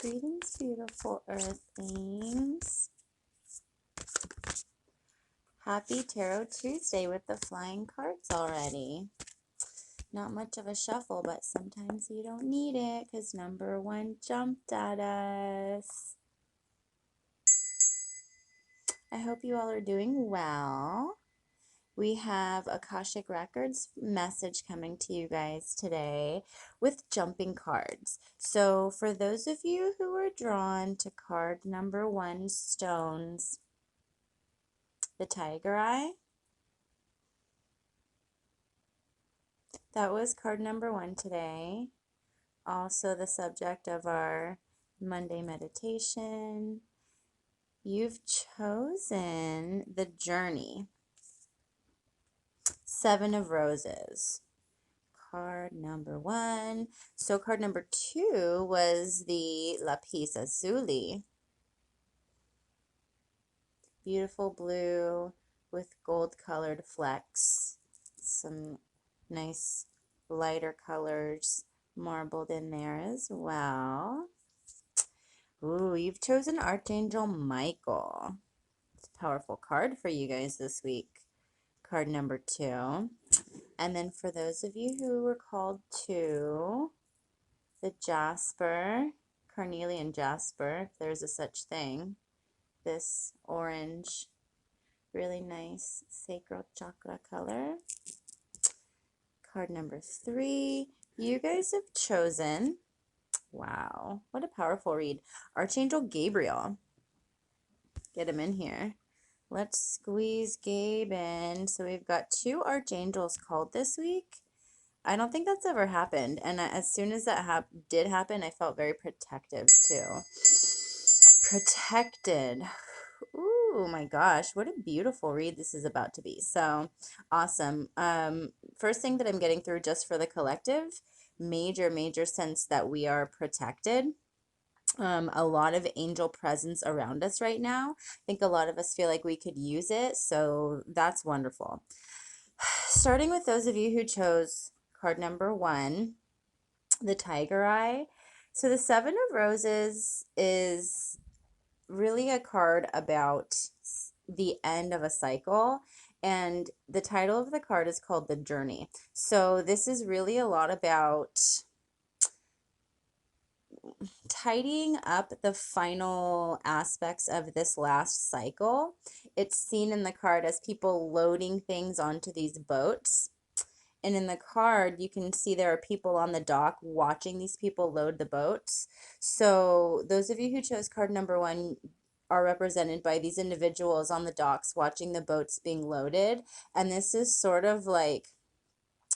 Greetings, beautiful Earthlings. Happy Tarot Tuesday with the flying cards already. Not much of a shuffle, but sometimes you don't need it because number one jumped at us. I hope you all are doing well. We have Akashic Records message coming to you guys today with jumping cards. So for those of you who are drawn to card number one, Stones, the Tiger Eye, that was card number one today. Also the subject of our Monday meditation. You've chosen the Journey. Seven of Roses. Card number one. So card number two was the Lapis Lazuli. Beautiful blue with gold colored flecks. Some nice lighter colors marbled in there as well. Ooh, you've chosen Archangel Michael. It's a powerful card for you guys this week. Card number two. And then for those of you who were called to the Jasper, Carnelian Jasper, if there's a such thing, this orange, really nice sacral chakra color. Card number three. You guys have chosen, wow, what a powerful read, Archangel Gabriel. Get him in here. Let's squeeze Gabe in. So we've got two archangels called this week. I don't think that's ever happened. And as soon as that did happen, I felt very protective too. Protected. Ooh, my gosh, what a beautiful read this is about to be. So awesome. First thing that I'm getting through just for the collective, major sense that we are protected. A lot of angel presence around us right now. I think a lot of us feel like we could use it, so that's wonderful. Starting with those of you who chose card number one, the Tiger Eye. So the Seven of Roses is really a card about the end of a cycle, and the title of the card is called The Journey. So this is really a lot about tidying up the final aspects of this last cycle. It's seen in the card as people loading things onto these boats. And in the card, you can see there are people on the dock watching these people load the boats. So those of you who chose card number one are represented by these individuals on the docks watching the boats being loaded. And this is sort of like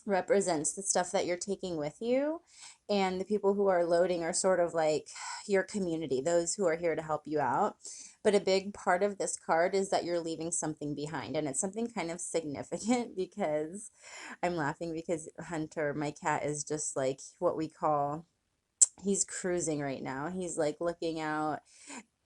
represents the stuff that you're taking with you, and the people who are loading are sort of like your community, those who are here to help you out. But a big part of this card is that you're leaving something behind, and it's something kind of significant because I'm laughing because Hunter, my cat, is just like what we call, he's cruising right now. He's like looking out,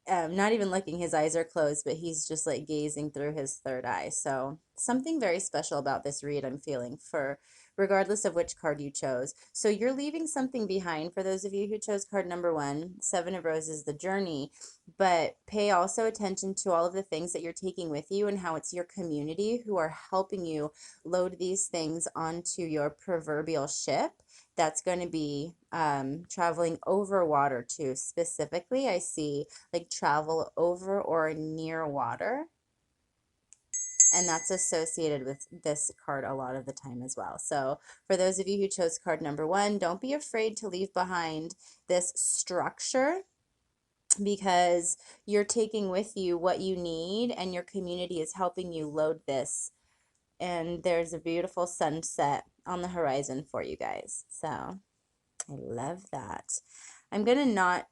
not even looking, his eyes are closed, but he's just like gazing through his third eye. So something very special about this read I'm feeling, for regardless of which card you chose. So you're leaving something behind for those of you who chose card number one, Seven of Roses, the Journey. But pay also attention to all of the things that you're taking with you and how it's your community who are helping you load these things onto your proverbial ship that's going to be traveling over water too. Specifically, I see like travel over or near water. And that's associated with this card a lot of the time as well. So for those of you who chose card number one, don't be afraid to leave behind this structure, because you're taking with you what you need and your community is helping you load this. And there's a beautiful sunset on the horizon for you guys. So I love that. I'm going to not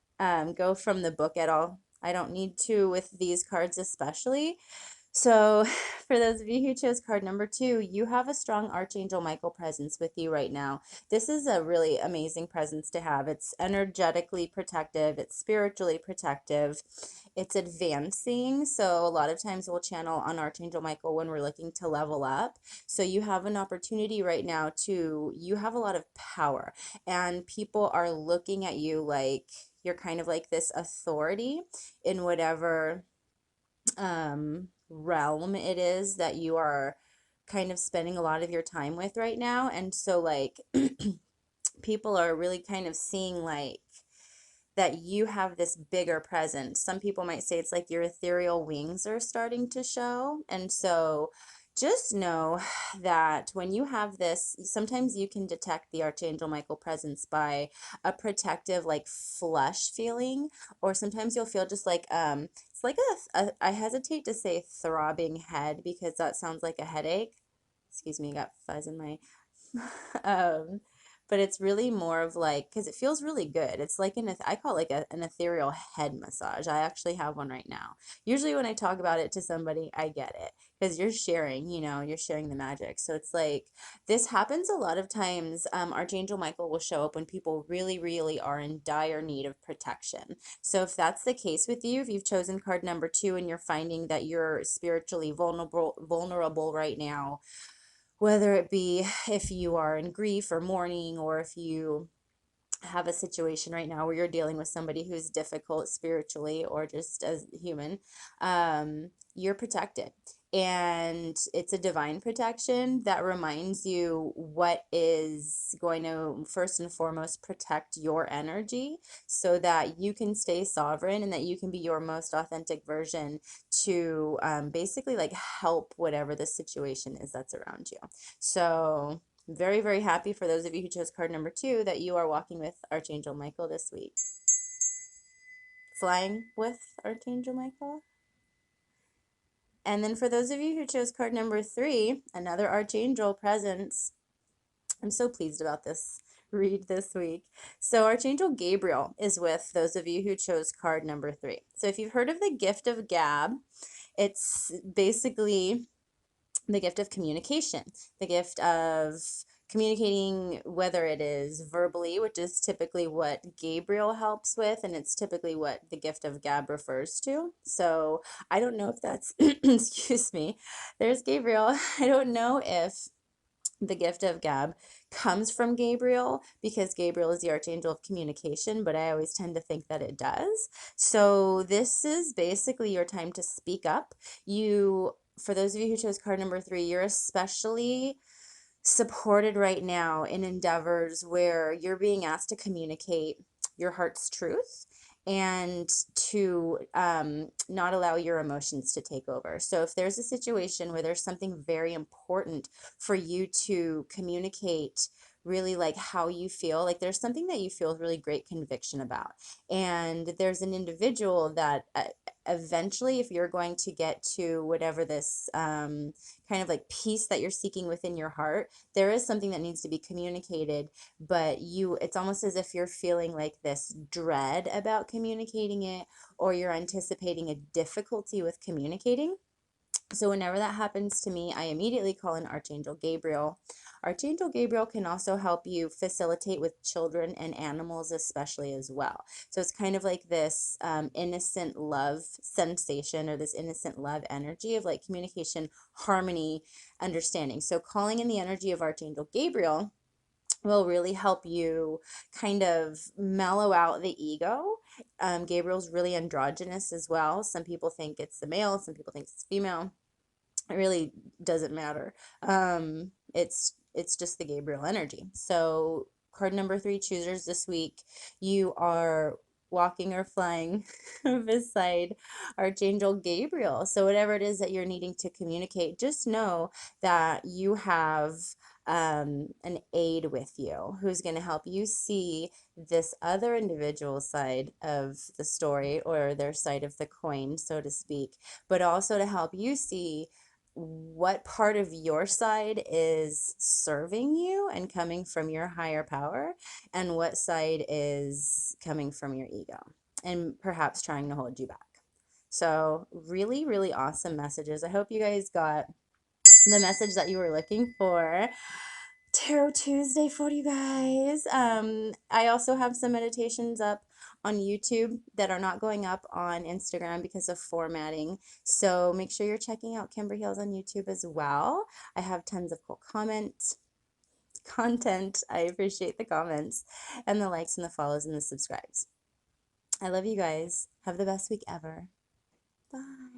go from the book at all. I don't need to with these cards especially. So, for those of you who chose card number 2, you have a strong Archangel Michael presence with you right now. This is a really amazing presence to have. It's energetically protective, it's spiritually protective, it's advancing. So, a lot of times we'll channel on Archangel Michael when we're looking to level up. So, you have an opportunity right now you have a lot of power, and people are looking at you like you're kind of like this authority in whatever realm it is that you are kind of spending a lot of your time with right now. And so, like, people are really kind of seeing like that you have this bigger presence. Some people might say it's like your ethereal wings are starting to show. And so just know that when you have this, sometimes you can detect the Archangel Michael presence by a protective, like flush feeling, or sometimes you'll feel just like it's like I hesitate to say throbbing head because that sounds like a headache. Excuse me, I got fuzz in my um but it's really more of like, because it feels really good. It's like I call it like an ethereal head massage. I actually have one right now. Usually when I talk about it to somebody, I get it because you're sharing, you're sharing the magic. So it's like this happens a lot of times. Archangel Michael will show up when people really, really are in dire need of protection. So if that's the case with you, if you've chosen card number 2 and you're finding that you're spiritually vulnerable right now, whether it be if you are in grief or mourning, or if you have a situation right now where you're dealing with somebody who's difficult spiritually or just as human, you're protected. And it's a divine protection that reminds you what is going to first and foremost protect your energy so that you can stay sovereign and that you can be your most authentic version to basically like help whatever the situation is that's around you. So very, very happy for those of you who chose card number 2 that you are walking with Archangel Michael this week. Flying with Archangel Michael. And then for those of you who chose card number 3, another Archangel presence. I'm so pleased about this read this week. So Archangel Gabriel is with those of you who chose card number 3. So if you've heard of the gift of gab, it's basically the gift of communication, the gift of communicating, whether it is verbally, which is typically what Gabriel helps with, and it's typically what the gift of gab refers to. So I don't know if that's, excuse me, there's Gabriel. I don't know if the gift of gab comes from Gabriel because Gabriel is the archangel of communication, but I always tend to think that it does. So this is basically your time to speak up. For those of you who chose card number 3, you're especially supported right now in endeavors where you're being asked to communicate your heart's truth and to not allow your emotions to take over. So if there's a situation where there's something very important for you to communicate, really like how you feel, like there's something that you feel really great conviction about, and there's an individual that eventually, if you're going to get to whatever this kind of like peace that you're seeking within your heart, there is something that needs to be communicated, but it's almost as if you're feeling like this dread about communicating it, or you're anticipating a difficulty with communicating. So whenever that happens to me, I immediately call in Archangel Gabriel. Archangel Gabriel can also help you facilitate with children and animals, especially as well. So it's kind of like this innocent love sensation, or this innocent love energy of like communication, harmony, understanding. So calling in the energy of Archangel Gabriel will really help you kind of mellow out the ego. Gabriel's really androgynous as well. Some people think it's the male, some people think it's female. It really doesn't matter. It's just the Gabriel energy. So card number 3 choosers this week, you are walking or flying beside Archangel Gabriel. So whatever it is that you're needing to communicate, just know that you have an aid with you who's going to help you see this other individual side of the story, or their side of the coin, so to speak, but also to help you see what part of your side is serving you and coming from your higher power, and what side is coming from your ego and perhaps trying to hold you back. So really, really awesome messages. I hope you guys got the message that you were looking for. Tarot Tuesday for you guys. I also have some meditations up on YouTube that are not going up on Instagram because of formatting. So make sure you're checking out Kimber Heals on YouTube as well. I have tons of cool content. I appreciate the comments and the likes and the follows and the subscribes. I love you guys. Have the best week ever. Bye.